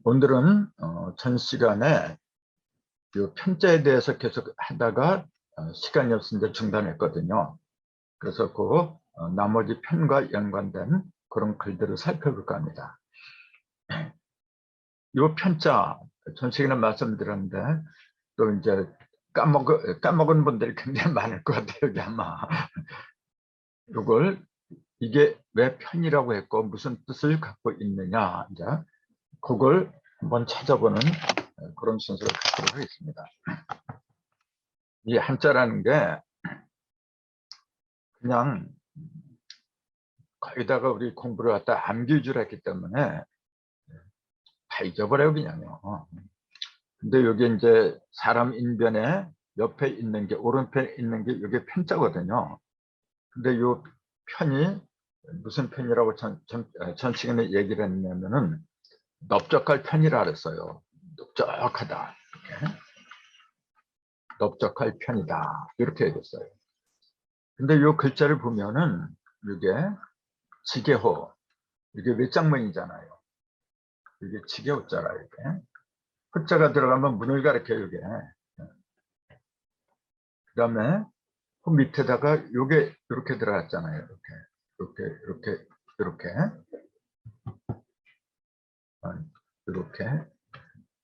오늘은 전 시간에 이 편자에 대해서 계속 하다가 시간이 없으니까 중단했거든요. 그래서 그 나머지 편과 연관된 그런 글들을 살펴볼까 합니다. 이 편자 전 시간에 말씀드렸는데 또 이제 까먹은 분들이 굉장히 많을 것 같아요. 여기 아마 이게 왜 편이라고 했고 무슨 뜻을 갖고 있느냐, 이제 그걸 한번 찾아보는 그런 순서를 갖도록 하겠습니다. 이 한자라는 게 그냥 거기다가 우리 공부를 갖다 암기 줄 했기 때문에 다 잊어버려요, 그냥요. 근데 여기 이제 사람 인변에 옆에 있는 게, 오른편에 있는 게 이게 편자거든요. 근데 요 편이 무슨 편이라고 전 시간에 얘기를 했냐면은 넓적할 편이라 그랬어요. 넓적하다. 이렇게. 넓적할 편이다. 이렇게 얘기했어요. 근데 요 글자를 보면은 이게 지게호, 이게 외장문이잖아요. 이게 지게호자라 이게. 호자가 들어가면 문을 가리켜요, 이게. 그 다음에 그 밑에다가 요게 이렇게 들어갔잖아요. 이렇게.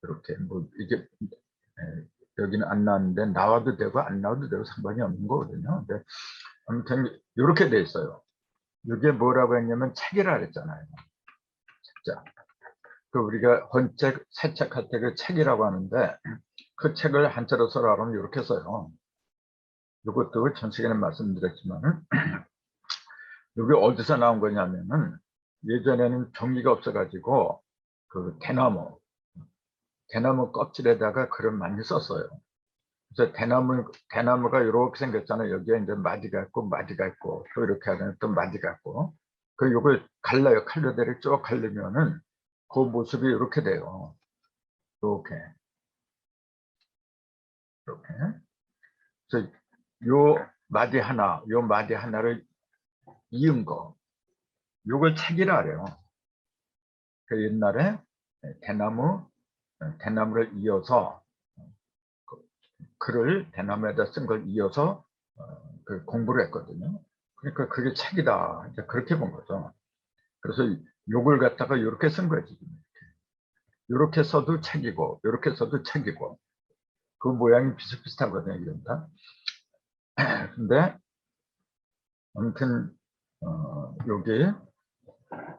이렇게. 뭐 이게 여기는 안 나왔는데 나와도 되고 안 나와도 되고 상관이 없는 거거든요. 근데 아무튼 이렇게 돼 있어요. 이게 뭐라고 했냐면 책이라 그랬잖아요. 책자. 그 우리가 헌책, 새책 할 때 그 책이라고 하는데 그 책을 한자로 써라면 이렇게 써요. 이것도 전 시간에 말씀드렸지만 이게 어디서 나온 거냐면은 예전에는 종이가 없어가지고 그 대나무 껍질에다가 글을 많이 썼어요. 그래서 대나무가 이렇게 생겼잖아요. 여기에 이제 마디가 있고 또 이렇게 하면 또 마디가 있고 그 요걸 갈라요. 칼로대를 쭉 갈리면은 그 모습이 이렇게 돼요. 이렇게. 그래서 요 마디 하나를 이은 거, 요걸 책이라 그래요. 그 옛날에 대나무를 이어서 글을 대나무에다 쓴 걸 이어서 그 공부를 했거든요. 그러니까 그게 책이다. 이제 그렇게 본 거죠. 그래서 요걸 갖다가 이렇게 쓴 거지. 이렇게 써도 책이고, 이렇게 써도 책이고, 그 모양이 비슷비슷하거든요, 이런 다. 근데 아무튼 여기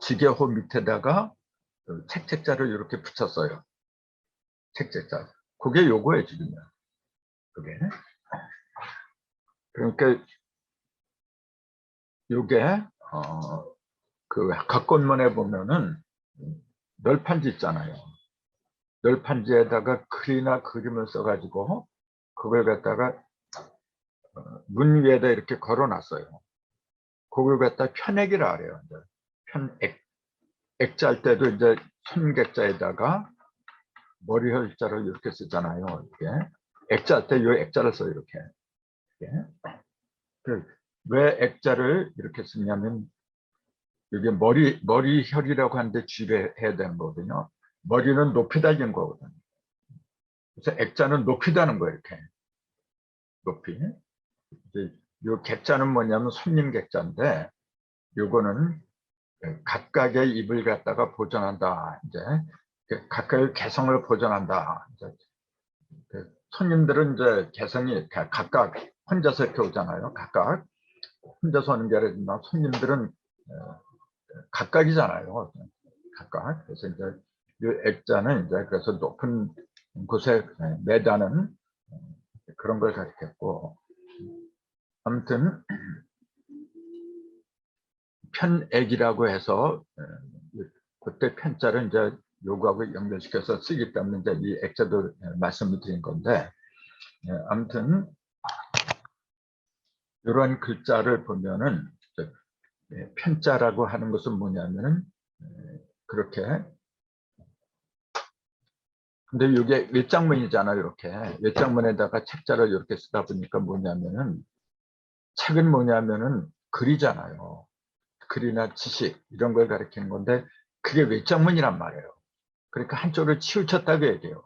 지게호 밑에다가 책자를 이렇게 붙였어요. 책자. 그게 요거예요, 지금요. 그게. 그러니까 요게 그 각권문에 보면은 널판지 있잖아요. 널판지에다가 글이나 그림을 써가지고 그걸 갖다가 문 위에다 이렇게 걸어놨어요. 그걸 갖다 편액이라 그래요. 편액. 액자 할 때도 이제 손객자에다가 머리 혈자를 이렇게 쓰잖아요. 이렇게. 액자 할 때 이 액자를 써요. 이렇게. 왜 액자를 이렇게 쓰냐면 이게 머리혈이라고 하는데 지배해야 되는 거거든요. 머리는 높이 달린 거거든요. 그래서 액자는 높이 다는 거예요. 이렇게. 높이. 이 객자는 뭐냐면 손님 객자인데 요거는 각각의 입을 갖다가 보존한다. 이제 각각의 개성을 보존한다. 이제 손님들은 이제 개성이 각각 혼자서 이렇게 오잖아요. 각각 혼자서 오는 게 아니라 손님들은 각각이잖아요. 각각. 그래서 이제 이 액자는 이제 그래서 높은 곳에 매다는 그런 걸 가리켰고, 아무튼 편액이라고 해서 그때 편자를 이제 요거하고 연결시켜서 쓰기 때문에 이제 이 액자도 말씀을 드린 건데, 아무튼 이런 글자를 보면은 편자라고 하는 것은 뭐냐면은 그렇게. 근데 이게 외장문이잖아요. 이렇게 외장문에다가 책자를 이렇게 쓰다 보니까 뭐냐면은 책은 뭐냐면은 글이잖아요. 글이나 지식 이런 걸 가리키는 건데 그게 외장문이란 말이에요. 그러니까 한쪽으로 치우쳤다고 얘기해요.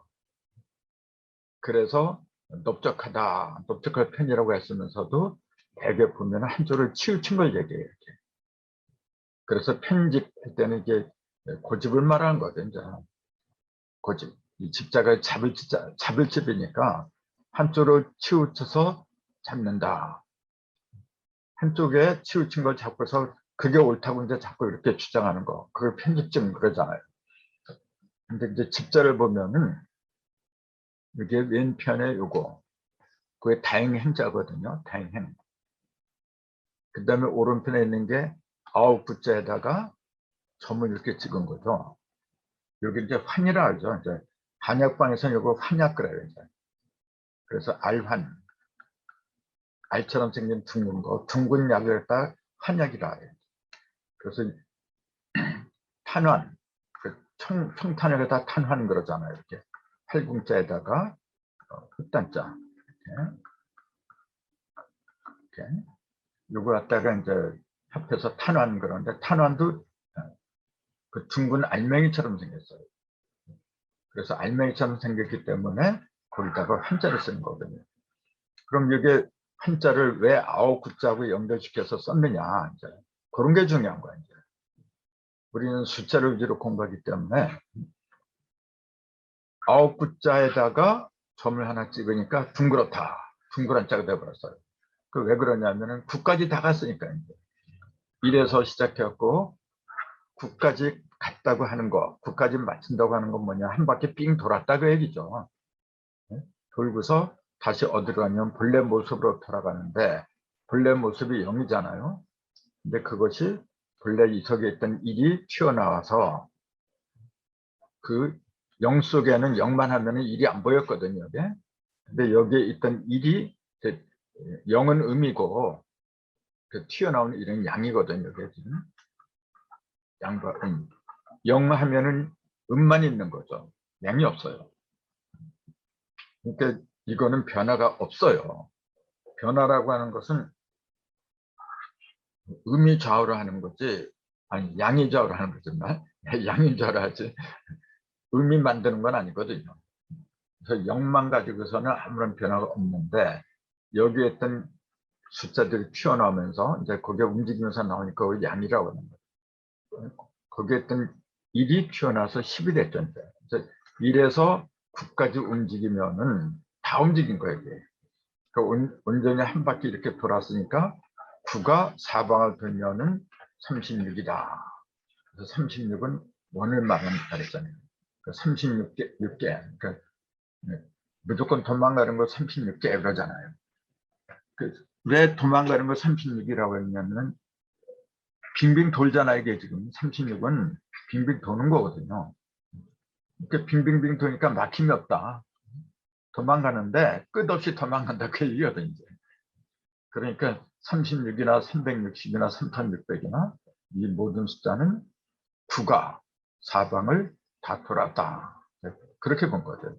그래서 넓적하다, 넓적할 편이라고 했으면서도 대개 보면 한쪽으로 치우친 걸 얘기해요. 이렇게. 그래서 편집할 때는 이게 고집을 말하는 거죠. 이제 고집. 이 집자가 잡을 집이니까 한쪽으로 치우쳐서 잡는다. 한쪽에 치우친 걸 잡고서 그게 옳다고 이제 자꾸 이렇게 주장하는 거. 그걸 편집증 그러잖아요. 근데 이제 집자를 보면은 이게 왼편에 요거. 그게 다행행자거든요. 다행행. 그 다음에 오른편에 있는 게 아홉 구자에다가 점을 이렇게 찍은 거죠. 여기 이제 환이라 하죠. 이제 한약방에서는 이거 환약 그래요. 이제. 그래서 알환. 알처럼 생긴 둥근 거. 둥근 약을 갖다 환약이라 해요. 그래서 탄환. 그 청탄을 갖다 탄환 그러잖아요. 이렇게. 팔궁자에다가 흑단자. 이렇게. 이렇게. 요거 갖다가 이제 합해서 탄환 그러는데 탄환도 그 둥근 알맹이처럼 생겼어요. 그래서 알맹이처럼 생겼기 때문에 거기다가 한자를 쓴 거거든요. 그럼 이게 한자를 왜 아홉 구자하고 연결시켜서 썼느냐 이제 그런 게 중요한 거예요. 이제. 우리는 숫자를 위주로 공부하기 때문에 아홉 구자에다가 점을 하나 찍으니까 둥그렇다. 둥그란 자가 되어버렸어요. 그 왜 그러냐면은 9까지 다 갔으니까 이제. 1에서 시작해갖고 9까지 갔다고 하는 거, 9까지 맞춘다고 하는 건 뭐냐, 한 바퀴 삥 돌았다고 얘기죠. 돌고서 다시 어디로 가냐면 본래 모습으로 돌아가는데 본래 모습이 0이잖아요. 근데 그것이 본래 이 속에 있던 1이 튀어나와서 그 0 속에는 0만 하면 1이 안 보였거든요. 여기에. 근데 여기에 있던 1이 0은 음이고 그 튀어나오는 1은 양이거든요. 여기에 지금. 양과 0 하면은 음만 있는 거죠. 양이 없어요. 그러니까 이거는 변화가 없어요. 변화라고 하는 것은 음이 좌우를 하는 거지, 아니 양이 좌우를 하는 거지, 양이 좌우를 하지 음이 만드는 건 아니거든요. 그래서 0만 가지고서는 아무런 변화가 없는데 여기에 있던 숫자들이 튀어나오면서 이제 거기에 움직이면서 나오니까 그걸 양이라고 하는 거예요. 거기에 있던 1이 튀어나와서 10이 됐죠. 이제. 그래서 1에서 9까지 움직이면은 다 움직인 거예요. 이게. 온전히 한 바퀴 이렇게 돌았으니까 9가 사방을 돌면은 36이다. 그래서 36은 원을 말한다 그랬잖아요. 36개, 6개. 그러니까 무조건 도망가는 거 36개 그러잖아요. 왜 도망가는 거 36이라고 했냐면 빙빙 돌잖아요. 이게 지금 36은 빙빙 도는 거거든요. 이렇게 빙빙빙 도니까 막힘이 없다. 도망가는데 끝없이 도망간다 그 얘기거든요. 그러니까 36이나 360이나 3600이나 이 모든 숫자는 9가 사방을 다 돌았다. 그렇게 본 거죠.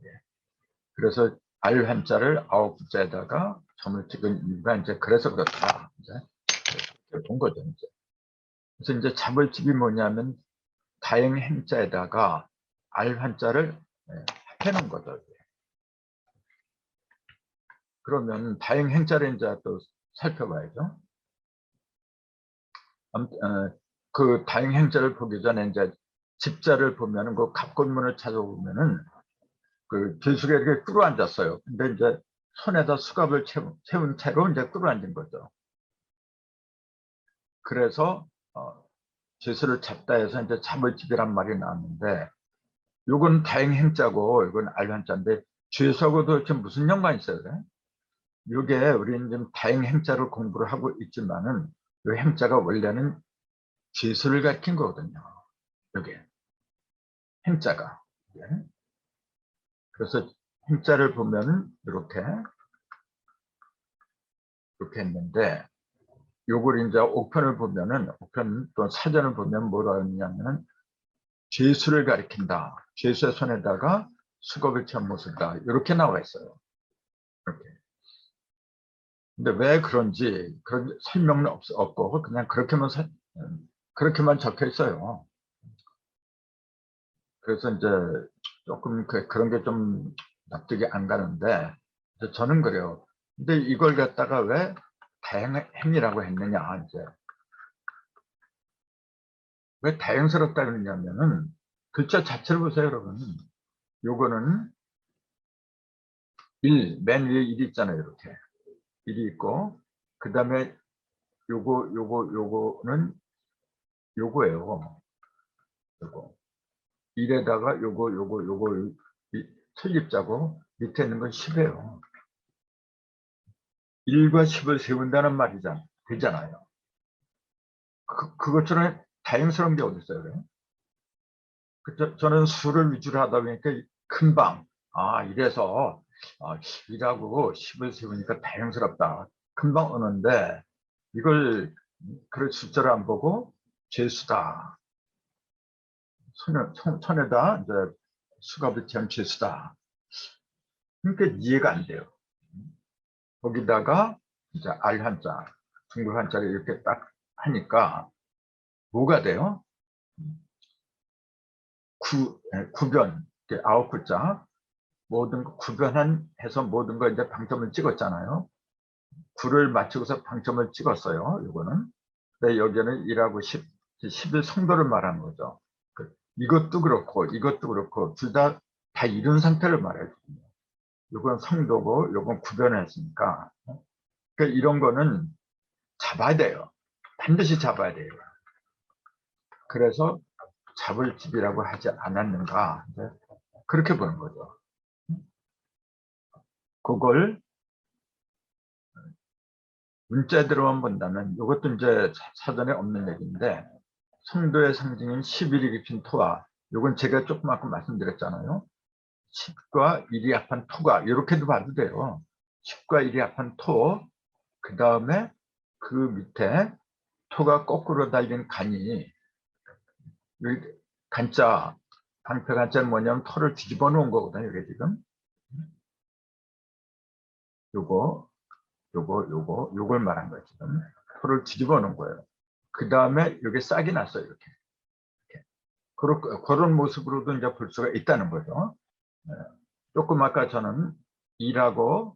그래서 알 한자를 아홉 구자에다가 점을 찍은 이유가 이제 그래서 그렇다. 이제 본 거죠. 이제. 그래서 이제 잡을집이 뭐냐면 다행 행자에다가 알 한자를 합해놓은 거죠. 그러면 다행 행자를 이제 또 살펴봐야죠. 그 다행 행자를 보기 전에 이제 집자를 보면은 그 갑곤문을 찾아보면은 그 길숙에 이렇게 꿇어 앉았어요. 근데 이제 손에다 수갑을 채운 채로 이제 꿇어 앉은 거죠. 그래서 죄수를 잡다 해서 이제 잡을집이란 말이 나왔는데 요건 다행 행자고 이건 알한자인데 죄수하고도 이렇게 무슨 연관이 있어요? 그래? 요게 우리는 지금 다행 행자를 공부를 하고 있지만은 요 행자가 원래는 죄수를 가리킨 거거든요. 요게 행자가. 그래서 행자를 보면은 이렇게 했는데 요걸 이제 옥편을 보면은 옥편 또 사전을 보면 뭐라 했냐면은 죄수를 가리킨다. 죄수의 손에다가 수갑을 채운 모습이다. 이렇게 나와 있어요. 이렇게. 근데 왜 그런지 그런 설명은 없고 그냥 그렇게만 적혀 있어요. 그래서 이제 조금 그런 게 좀 납득이 안 가는데, 저는 그래요. 근데 이걸 갖다가 왜 다행이라고 했느냐, 이제. 왜 다행스럽다 그러냐면은, 글자 자체를 보세요, 여러분. 요거는 맨 위에 1이 있잖아요, 이렇게. 1이 있고, 그 다음에 요거는 요거예요. 요거. 1에다가 요거, 설립자고, 밑에 있는 건 10이에요. 1과 10을 세운다는 말이잖아요. 되잖아요. 그것처럼 다행스러운 게 어디 있어요? 그래? 저는 수를 위주로 하다 보니까 금방, 이래서, 1하고 10을 세우니까 다행스럽다. 금방 오는데, 이걸, 그런 숫자를 안 보고, 죄수다. 손에다, 이제, 수가 붙이면 죄수다. 그러니까 이해가 안 돼요. 거기다가, 이제, 알 한자, 중국 한자를 이렇게 딱 하니까, 뭐가 돼요? 구변, 아홉 글자, 모든 거 구변해서 모든 거 이제 방점을 찍었잖아요. 구를 맞추고서 방점을 찍었어요. 이거는. 근데 여기는 1하고 10의 성도를 말하는 거죠. 이것도 그렇고, 이것도 그렇고, 둘 다 이룬 상태를 말해주거든요. 이건 성도고, 이건 구변했으니까. 그러니까 이런 거는 잡아야 돼요. 반드시 잡아야 돼요. 그래서 잡을 집이라고 하지 않았는가. 그렇게 보는 거죠. 그걸 문자대로만 본다면 이것도 이제 사전에 없는 얘기인데 성도의 상징인 11이 깊인 토와 이건 제가 조금 아까 말씀드렸잖아요. 10과 1이 합한 토가 이렇게도 봐도 돼요. 10과 1이 합한 토, 그 다음에 그 밑에 토가 거꾸로 달린 간이 여기 간자, 방패 간자는 뭐냐면 토를 뒤집어 놓은 거거든요. 이게 지금 요걸 말한 거예요. 지금 토를 뒤집어 놓은 거예요. 그 다음에 여기 싹이 났어요. 이렇게. 그런 모습으로도 이제 볼 수가 있다는 거죠. 네. 조금 아까 저는 일하고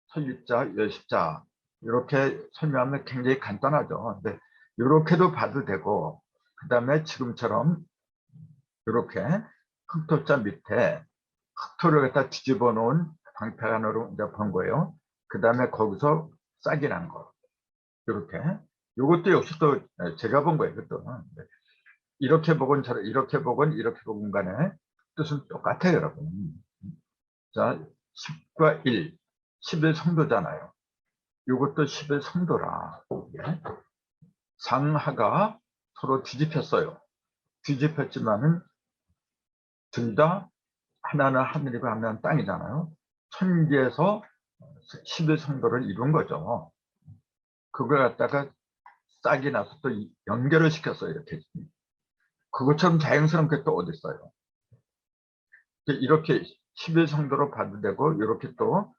설립자, 여십자 이렇게 설명하면 굉장히 간단하죠. 근데 이렇게도 봐도 되고 그 다음에 지금처럼 이렇게 흑토자 밑에 흑토를 갖다 뒤집어 놓은 방패간으로 이제 본 거예요. 그 다음에 거기서 싹이 난 거. 이렇게. 이것도 역시 또 제가 본 거예요. 그것도. 이렇게 보건 이렇게 보건 이렇게 보건 간에 뜻은 똑같아요, 여러분. 자, 10과 1, 10의 성도잖아요. 이것도 10의 성도라. 예. 상하가 서로 뒤집혔어요. 뒤집혔지만은 둘 다 하나는 하늘이고 하나는 땅이잖아요. 천지에서 10의 성도를 이룬 거죠. 그걸 갖다가 싹이 나서 또 연결을 시켰어요. 이렇게. 그것처럼 자연스러운 게 또 어디 있어요. 이렇게 11 성도로 봐도 되고 이렇게 또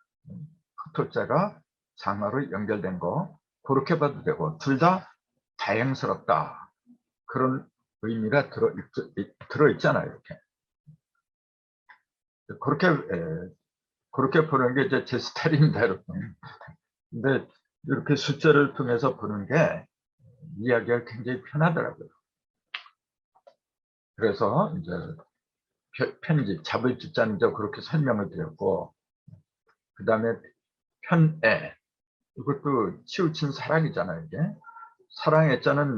흑토자가 장화로 연결된 거 그렇게 봐도 되고 둘 다 다행스럽다. 그런 의미가 들어있잖아요. 이렇게. 그렇게 보는 게 이제 제 스타일입니다, 여러분. 근데 이렇게 숫자를 통해서 보는 게 이야기가 굉장히 편하더라고요. 그래서 이제 편집, 잡을 집자는 그렇게 설명을 드렸고, 그 다음에 편애, 이것도 치우친 사랑이잖아요, 이게. 사랑의 자는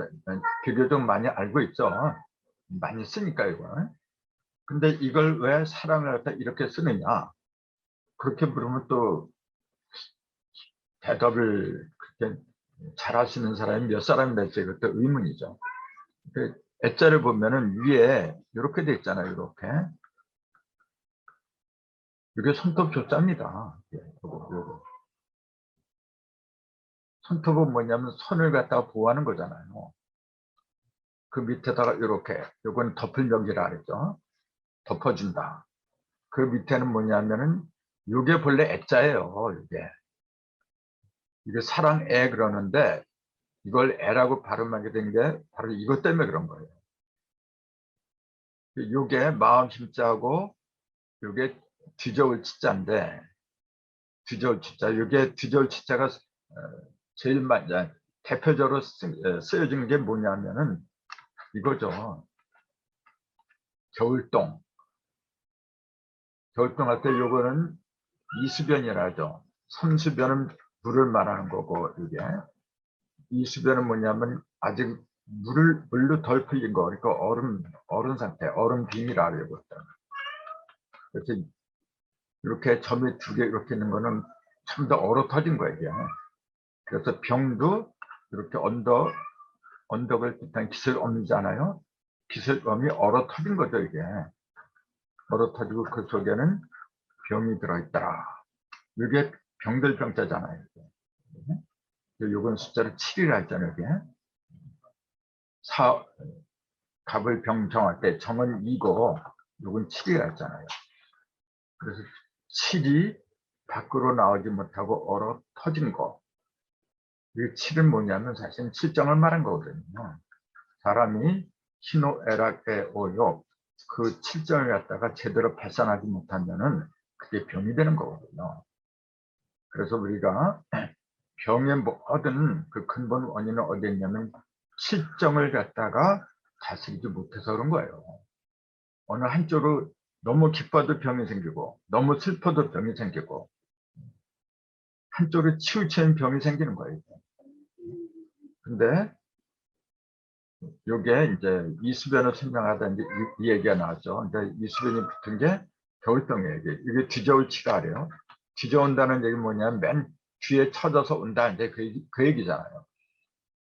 비교적 많이 알고 있죠. 많이 쓰니까, 이거. 근데 이걸 왜 사랑을 갖다 이렇게 쓰느냐? 그렇게 물으면 또 대답을 그렇게 잘 하시는 사람이 몇 사람이 될지 그것도 의문이죠. 그 애자를 보면은 위에 이렇게 돼 있잖아요, 이렇게. 이게 손톱 조자입니다. 요거. 손톱은 뭐냐면 손을 갖다가 보호하는 거잖아요. 그 밑에다가 이렇게, 요건 덮을력이라 그랬죠. 덮어준다. 그 밑에는 뭐냐면은 이게 본래 애자예요. 이게 사랑애 그러는데 이걸 애라고 발음하게 된 게 바로 이것 때문에 그런 거예요. 요게 마음 심자고 요게 뒤져올 치자인데, 뒤져올 치자. 요게 뒤져올 치자가 제일 많이 대표적으로 쓰여진 게 뭐냐면은 이거죠. 겨울동. 겨울동 할 때 요거는 이수변이라죠. 선수변은 물을 말하는 거고, 이게 이수변은 뭐냐면 아직 물로 덜 풀린 거, 그러니까 얼음 상태, 얼음 빙이라고 해보다. 그래서 이렇게 점이 두 개 이렇게 있는 거는 좀 더 얼어 터진 거예요, 이게. 그래서 병도 이렇게 언덕을 뜻한 기슬엄이잖아요. 기슬엄이 얼어 터진 거죠, 이게. 얼어 터지고 그 속에는 병이 들어있더라. 이게 병들 병자잖아요. 요건 숫자를 7이라 했잖아요, 이게. 갑을 병 정할 때 정은 2고 요건 7이라 했잖아요. 그래서 7이 밖으로 나오지 못하고 얼어 터진 거. 이 7은 뭐냐면 사실은 실정을 말한 거거든요. 사람이 희노애락애오욕 그 7점을 갖다가 제대로 발산하지 못하면은 그게 병이 되는 거거든요. 그래서 우리가 병의 모든 그 근본 원인은 어디에 있냐면 7점을 갖다가 다스리지 못해서 그런 거예요. 어느 한쪽으로 너무 기뻐도 병이 생기고 너무 슬퍼도 병이 생기고 한쪽으로 치우치는 병이 생기는 거예요. 근데 요게 이제 이수변을 설명하다 이제 이 얘기가 나왔죠. 근데 이수변이 붙은 게 겨울병이에요. 이게 뒤져올 치가 아래요. 뒤져온다는 얘기는 뭐냐면 맨 뒤에 쳐져서 온다. 이제 그 얘기잖아요.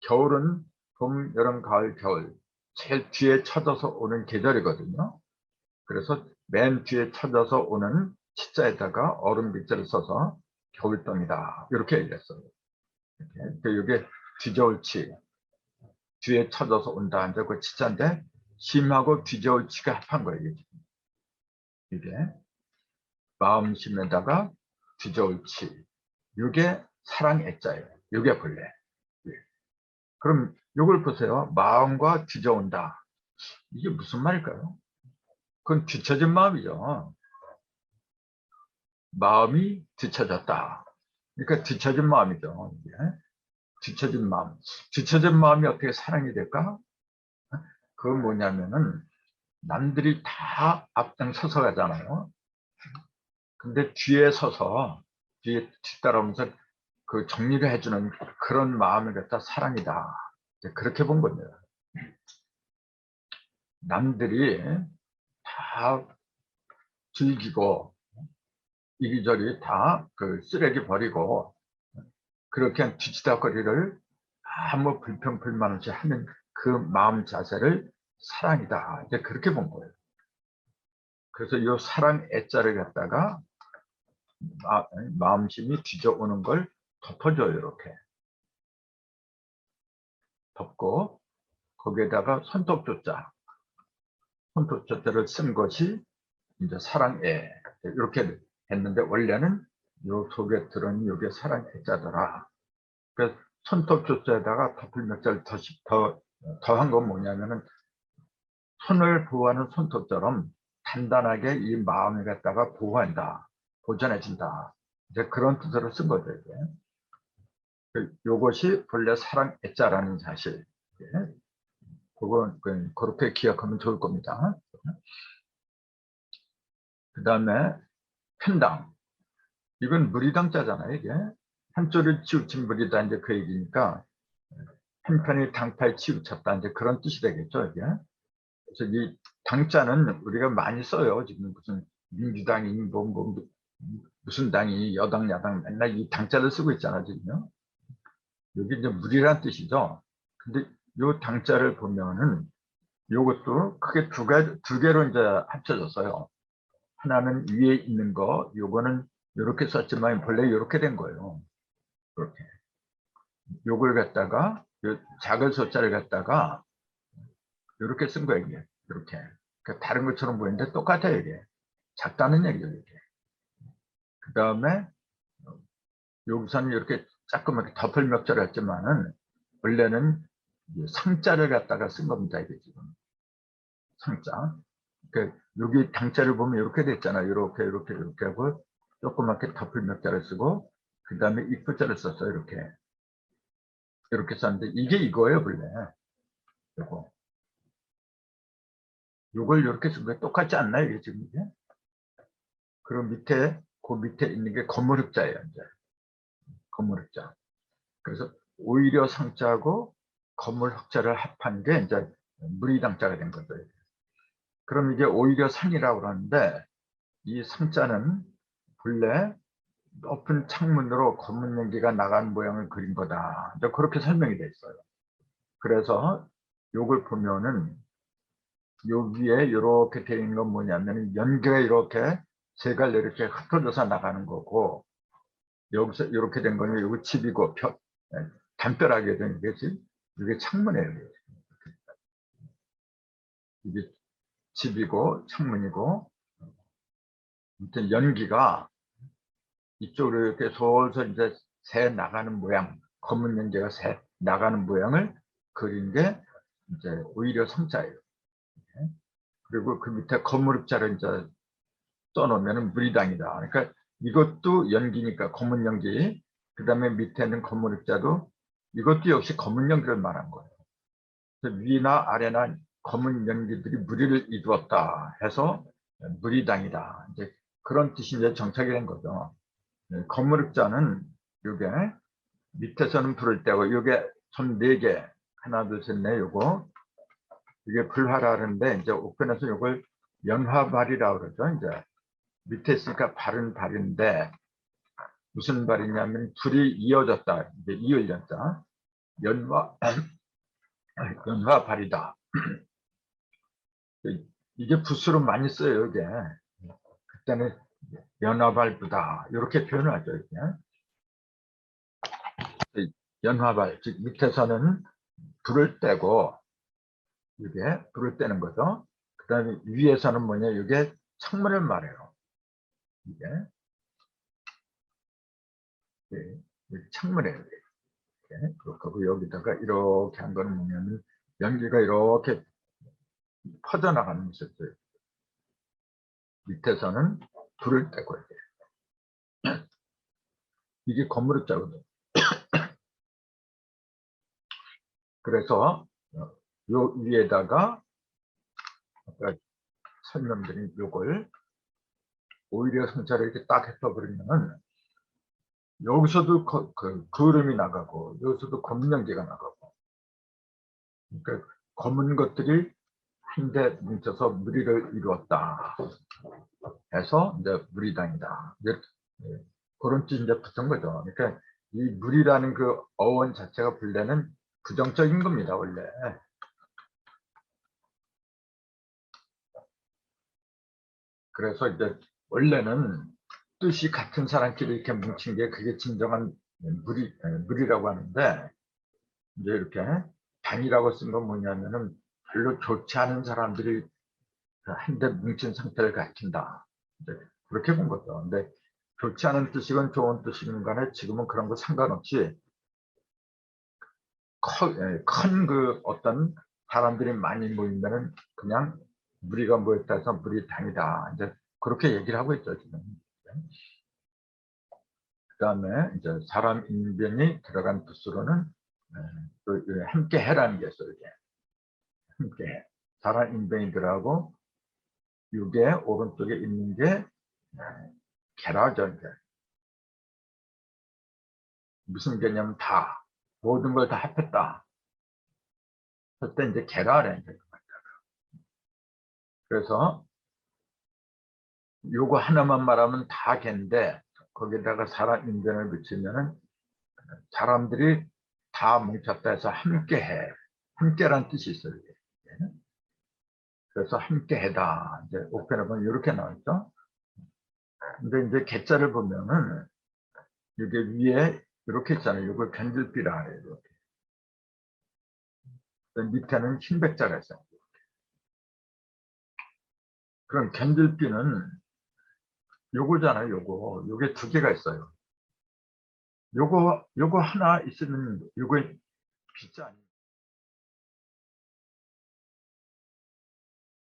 겨울은 봄, 여름, 가을, 겨울. 제일 뒤에 쳐져서 오는 계절이거든요. 그래서 맨 뒤에 쳐져서 오는 치자에다가 얼음 밑자를 써서 겨울병이다. 이렇게 얘기했어요. 이게 뒤져올 치. 뒤에 쳐져서 온다. 이제 그 치자인데 심하고 뒤져올 치가 합한 거예요. 이게 마음심에다가 뒤져올 치. 이게 사랑 애자예요. 이게 본래. 그럼 이걸 보세요. 마음과 뒤져온다. 이게 무슨 말일까요? 그건 뒤처진 마음이죠. 마음이 뒤처졌다. 그러니까 뒤처진 마음이죠. 이게. 뒤처진 마음. 뒤처진 마음이 어떻게 사랑이 될까? 그건 뭐냐면은 남들이 다 앞장서서 가잖아요. 근데 뒤에 서서 뒤에 뒤따라오면서 그 정리를 해주는 그런 마음을 갖다 사랑이다. 그렇게 본 겁니다. 남들이 다 즐기고 이리저리 다 그 쓰레기 버리고 그렇게 뒤치다거리를 아무 불평불만 없이 하는 그 마음 자세를 사랑이다. 이제 그렇게 본 거예요. 그래서 이 사랑 애자를 갖다가 마음심이 뒤져오는 걸 덮어줘요. 이렇게 덮고 거기에다가 손톱조자 손톱조자를 쓴 것이 이제 사랑애 이렇게 했는데 원래는 요 속에 들은 요게 사랑애자더라. 그래서 손톱조자에다가 덮을 몇 자 더한 건 뭐냐면은 손을 보호하는 손톱처럼 단단하게 이 마음을 갖다가 보호한다, 보존해준다. 이제 그런 뜻으로 쓴 거죠. 이게. 요것이 본래 사랑 애자라는 사실. 그건 그렇게 기억하면 좋을 겁니다. 그 다음에 편당. 이건 무리당자잖아요. 이게 한쪽을 치우친 무리다 이제 그 얘기니까 한편이 당파에 치우쳤다 이제 그런 뜻이 되겠죠. 이게. 그래서 이 당자는 우리가 많이 써요. 지금 무슨 민주당이 무슨 당이 여당 야당 맨날 이 당자를 쓰고 있잖아요. 지금요. 여기 이제 무리란 뜻이죠. 근데 요 당자를 보면은 요것도 크게 두 개로 이제 합쳐졌어요. 하나는 위에 있는 거, 요거는 이렇게 썼지만 본래 이렇게 된 거예요. 이렇게. 요걸 갖다가 요 작은 소자를 갖다가 이렇게 쓴 거예요. 이게. 이렇게. 그러니까 다른 것처럼 보이는데 똑같아요. 이게. 작다는 얘기죠. 이게. 그 다음에 여기서는 이렇게 조그맣게 덮을 몇자를 했지만은 원래는 상자를 갖다가 쓴 겁니다. 이게 지금 상자. 여기 당자를 보면 이렇게 됐잖아요. 이렇게 하고 조그맣게 덮을 몇 자를 쓰고 그 다음에 입구자를 썼어요. 이렇게 썼는데 이게 이거예요, 본래. 요걸 이렇게 쓴 게 똑같지 않나요? 이게 지금 이게? 그리고 그 밑에 있는 게 건물흑자예요. 이제 건물흑자. 그래서 오히려 상자하고 건물흑자를 합한 게 이제 무리당자가 된 거죠. 그럼 이게 오히려 상이라고 그러는데 이 상자는 본래 높은 창문으로 검은 연기가 나간 모양을 그린 거다. 이제 그렇게 설명이 돼 있어요. 그래서 요걸 보면은 여기에 이렇게 되어 있는 건 뭐냐면 연기가 이렇게 세 갈래 이렇게 흩어져서 나가는 거고 여기서 이렇게 된 거는 여기 집이고 담벼락에 된 게지 이게 창문이에요. 이게 집이고 창문이고 아무튼 연기가 이쪽으로 이렇게 솔솔 이제 새 나가는 모양, 검은 연기가 새 나가는 모양을 그린 게 이제 오히려 성자예요. 그리고 그 밑에 건물읍자를 이제 써놓으면 무리당이다. 그러니까 이것도 연기니까 검은 연기. 그 다음에 밑에는 건물읍자도 이것도 역시 검은 연기를 말한 거예요. 위나 아래나 검은 연기들이 무리를 이루었다 해서 무리당이다. 이제 그런 뜻이 이제 정착이 된 거죠. 건물읍자는 이게 밑에서는 불을 떼고 이게 손 4개 하나 둘 셋 넷 요거 이게 불화라는데 이제 옥편에서 이걸 연화발이라고 그러죠. 이제 밑에 있으니까 발은 발인데 무슨 발이냐면 불이 이어졌다. 이제 이을렸다. 연화발이다. 이게 붓으로 많이 써요. 이게 그때는 연화발부다 이렇게 표현하죠. 이게 연화발 즉 밑에서는 불을 떼고 이게 불을 떼는 거죠. 그 다음에 위에서는 뭐냐 이게 창문을 말해요. 이게 창문이에요. 그리고 여기다가 이렇게 한 거는 뭐냐면 연기가 이렇게 퍼져나가는 모습들. 밑에서는 불을 떼고 이게 건물을 짜거든요. 그래서 요 위에다가 아까 설명드린 요걸 오히려 성자를 이렇게 딱 해서 버리면 여기서도 그름이 나가고 여기서도 검은 연기가 나가고 그러니까 검은 것들이 한데 뭉쳐서 무리를 이루었다 해서 이제 무리당이다. 이제 그런 뜻이 이제 붙은 거죠. 그러니까 이 무리라는 그 어원 자체가 본래는 부정적인 겁니다. 원래. 그래서 이제 원래는 뜻이 같은 사람끼리 이렇게 뭉친 게 그게 진정한 무리라고 하는데 이제 이렇게 당이라고 쓴 건 뭐냐면은 별로 좋지 않은 사람들이 한데 뭉친 상태를 가리킨다. 그렇게 본 거죠. 근데 좋지 않은 뜻이건 좋은 뜻이건 간에 지금은 그런 거 상관없이 큰 그 어떤 사람들이 많이 모이면은 그냥 무리가 모였다 해서 무리당이다. 이제 그렇게 얘기를 하고 있죠, 지금. 그 다음에 이제 사람 인변이 들어간 뜻으로는 또 함께 해라는 게 있어요. 이게. 함께 해. 사람 인변이 들어가고 이게 오른쪽에 있는 게 개라죠. 이제. 무슨 개념 다 모든 걸 다 합했다. 그때 이제 개라래. 그래서 요거 하나만 말하면 다 개인데 거기다가 사람 인변을 붙이면은 사람들이 다 뭉쳤다 해서 함께해. 함께란 뜻이 있어요. 그래서 함께해다. 이제 옥편에 보면 이렇게 나와있죠. 근데 이제 개자를 보면은 이게 위에 이렇게 있잖아요. 이걸 견줄비라 해요. 이렇게. 밑에는 흰백자가 있어요. 그럼 견줄비는 요거잖아요. 요게 2개가 있어요. 요거 하나 있으면 요거 비자 아니에요.